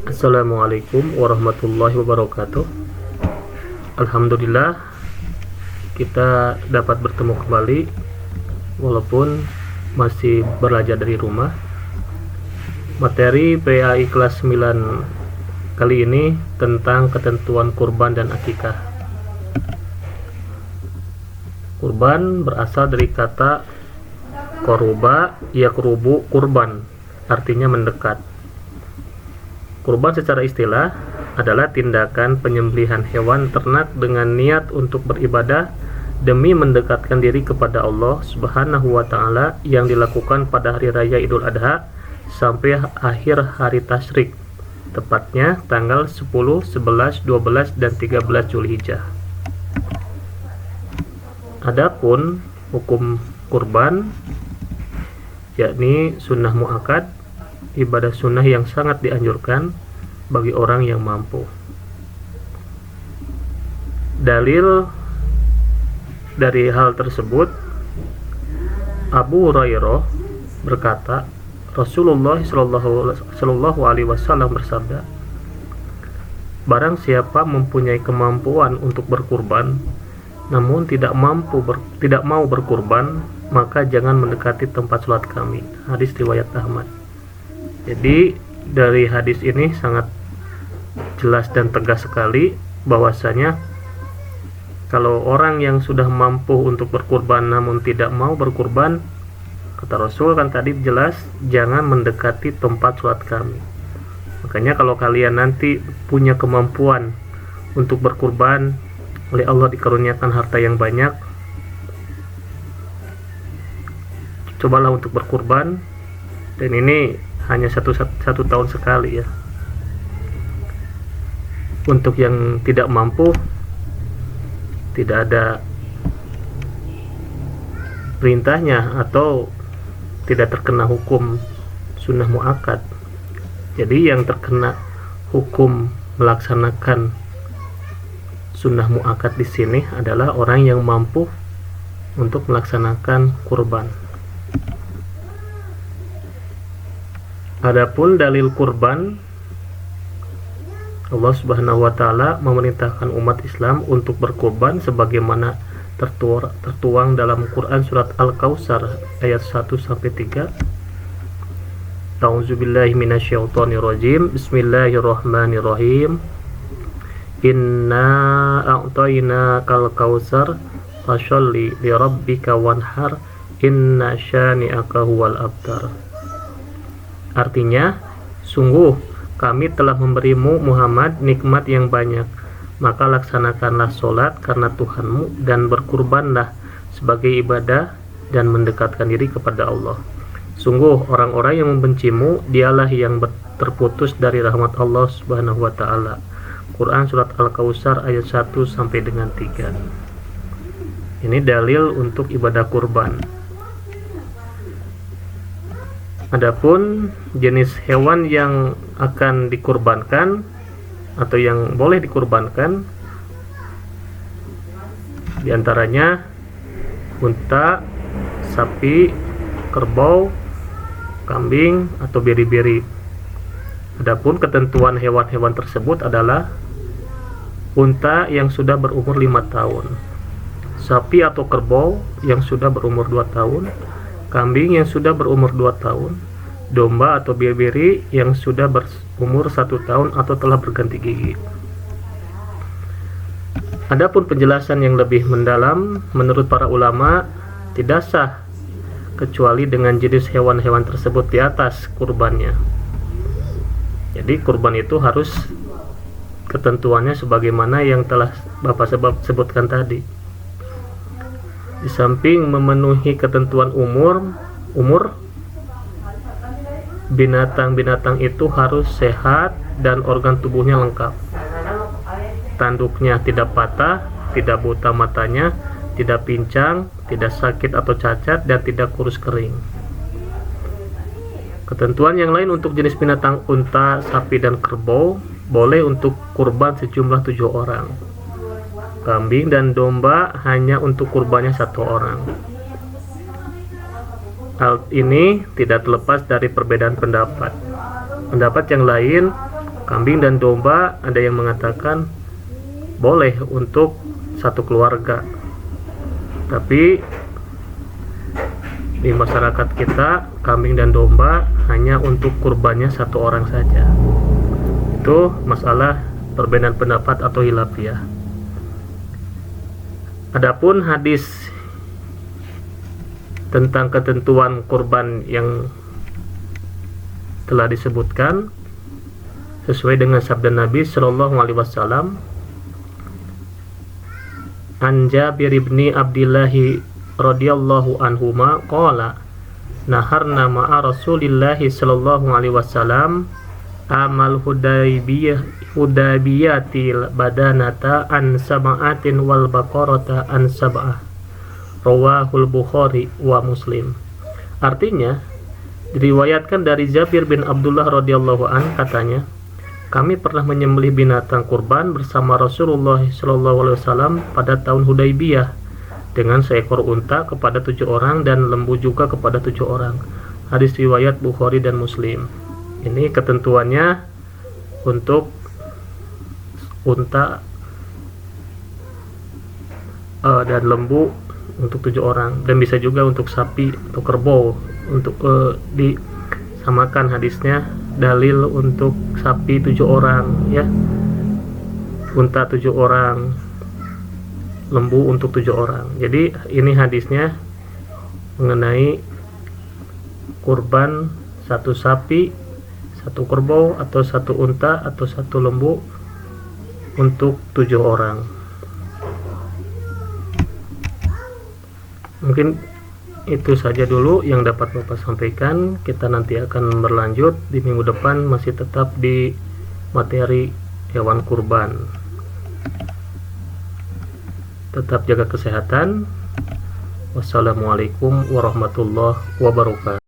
Assalamualaikum warahmatullahi wabarakatuh. Alhamdulillah kita dapat bertemu kembali walaupun masih belajar dari rumah. Materi PAI kelas 9 kali ini tentang ketentuan kurban dan akikah. Kurban berasal dari kata koruba yakrubu kurban, artinya mendekat. Kurban secara istilah adalah tindakan penyembelihan hewan ternak dengan niat untuk beribadah demi mendekatkan diri kepada Allah Subhanahu wa taala yang dilakukan pada hari raya Idul Adha sampai akhir hari tasyrik, tepatnya tanggal 10, 11, 12 dan 13 Zulhijjah. Adapun hukum kurban yakni sunnah muakkad, ibadah sunnah yang sangat dianjurkan bagi orang yang mampu. Dalil dari hal tersebut, Abu Hurairah berkata, Rasulullah Shallallahu Alaihi Wasallam bersabda, barang siapa mempunyai kemampuan untuk berkurban namun tidak mau berkurban, maka jangan mendekati tempat sholat kami. Hadis riwayat Ahmad. Jadi dari hadis ini sangat jelas dan tegas sekali bahwasanya kalau orang yang sudah mampu untuk berkurban namun tidak mau berkurban, kata Rasul kan tadi jelas, jangan mendekati tempat sholat kami. Makanya kalau kalian nanti punya kemampuan untuk berkurban, oleh Allah dikaruniakan harta yang banyak, cobalah untuk berkurban, dan ini hanya satu tahun sekali ya. Untuk yang tidak mampu, tidak ada perintahnya atau tidak terkena hukum sunnah muakkad. Jadi yang terkena hukum melaksanakan sunnah muakkad di sini adalah orang yang mampu untuk melaksanakan kurban. Adapun dalil kurban, Allah Subhanahu wa taala memerintahkan umat Islam untuk berkurban sebagaimana tertuang dalam Quran surat Al-Kautsar ayat 1 sampai 3. A'udzubillahi minasyaitonirrajim. Bismillahirrahmanirrahim. Inna a'tainakal kautsar fasholli li rabbika wanhar inna syani'aka huwal abtar. Artinya, sungguh kami telah memberimu Muhammad nikmat yang banyak, maka laksanakanlah sholat karena Tuhanmu dan berkurbanlah sebagai ibadah dan mendekatkan diri kepada Allah. Sungguh orang-orang yang membencimu dialah yang terputus dari rahmat Allah Subhanahu wa taala. Quran surat Al-Kautsar ayat 1 sampai dengan 3. Ini dalil untuk ibadah kurban. Adapun jenis hewan yang akan dikurbankan atau yang boleh dikurbankan, diantaranya unta, sapi, kerbau, kambing atau biri-biri. Adapun ketentuan hewan-hewan tersebut adalah unta yang sudah berumur 5 tahun, sapi atau kerbau yang sudah berumur 2 tahun, kambing yang sudah berumur 2 tahun, domba atau biri-biri yang sudah berumur 1 tahun atau telah berganti gigi. Adapun penjelasan yang lebih mendalam, menurut para ulama tidak sah kecuali dengan jenis hewan-hewan tersebut di atas kurbannya. Jadi kurban itu harus ketentuannya sebagaimana yang telah Bapak sebutkan tadi. Di samping memenuhi ketentuan umur, binatang-binatang itu harus sehat dan organ tubuhnya lengkap. Tanduknya tidak patah, tidak buta matanya, tidak pincang, tidak sakit atau cacat, dan tidak kurus kering. Ketentuan yang lain untuk jenis binatang unta, sapi, dan kerbau boleh untuk kurban sejumlah 7 orang. Kambing dan domba hanya untuk kurbannya 1 orang. Hal ini tidak terlepas dari perbedaan pendapat. Pendapat yang lain, Kambing dan domba ada yang mengatakan boleh untuk satu keluarga, tapi di masyarakat kita kambing dan domba hanya untuk kurbannya satu orang saja. Itu masalah perbedaan pendapat atau khilafiyah. Adapun hadis tentang ketentuan kurban yang telah disebutkan sesuai dengan sabda Nabi Shallallahu Alaihi Wasallam, An Jabir bin Abdillah radhiyallahu anhuma qala naharna ma'a Rasulillahi Shallallahu Alaihi Wasallam amal hudaybiyatil badanata an sab'atin wal baqarata an sab'ah, rawahul Bukhari wa Muslim. Artinya diriwayatkan dari Jabir bin Abdullah radhiyallahu an, katanya, kami pernah menyembelih binatang kurban bersama Rasulullah SAW pada tahun Hudaybiyah dengan seekor unta kepada 7 orang dan lembu juga kepada 7 orang. Hadis riwayat Bukhari dan Muslim. Ini ketentuannya untuk unta dan lembu untuk 7 orang, dan bisa juga untuk sapi atau kerbau untuk disamakan hadisnya. Dalil untuk sapi 7 orang ya, unta 7 orang, lembu untuk 7 orang. Jadi ini hadisnya mengenai kurban satu sapi, satu kerbau, atau satu unta, atau satu lembu untuk 7 orang. Mungkin itu saja dulu yang dapat Bapak sampaikan. Kita nanti akan berlanjut di minggu depan, masih tetap di materi hewan kurban. Tetap jaga kesehatan. Wassalamualaikum warahmatullahi wabarakatuh.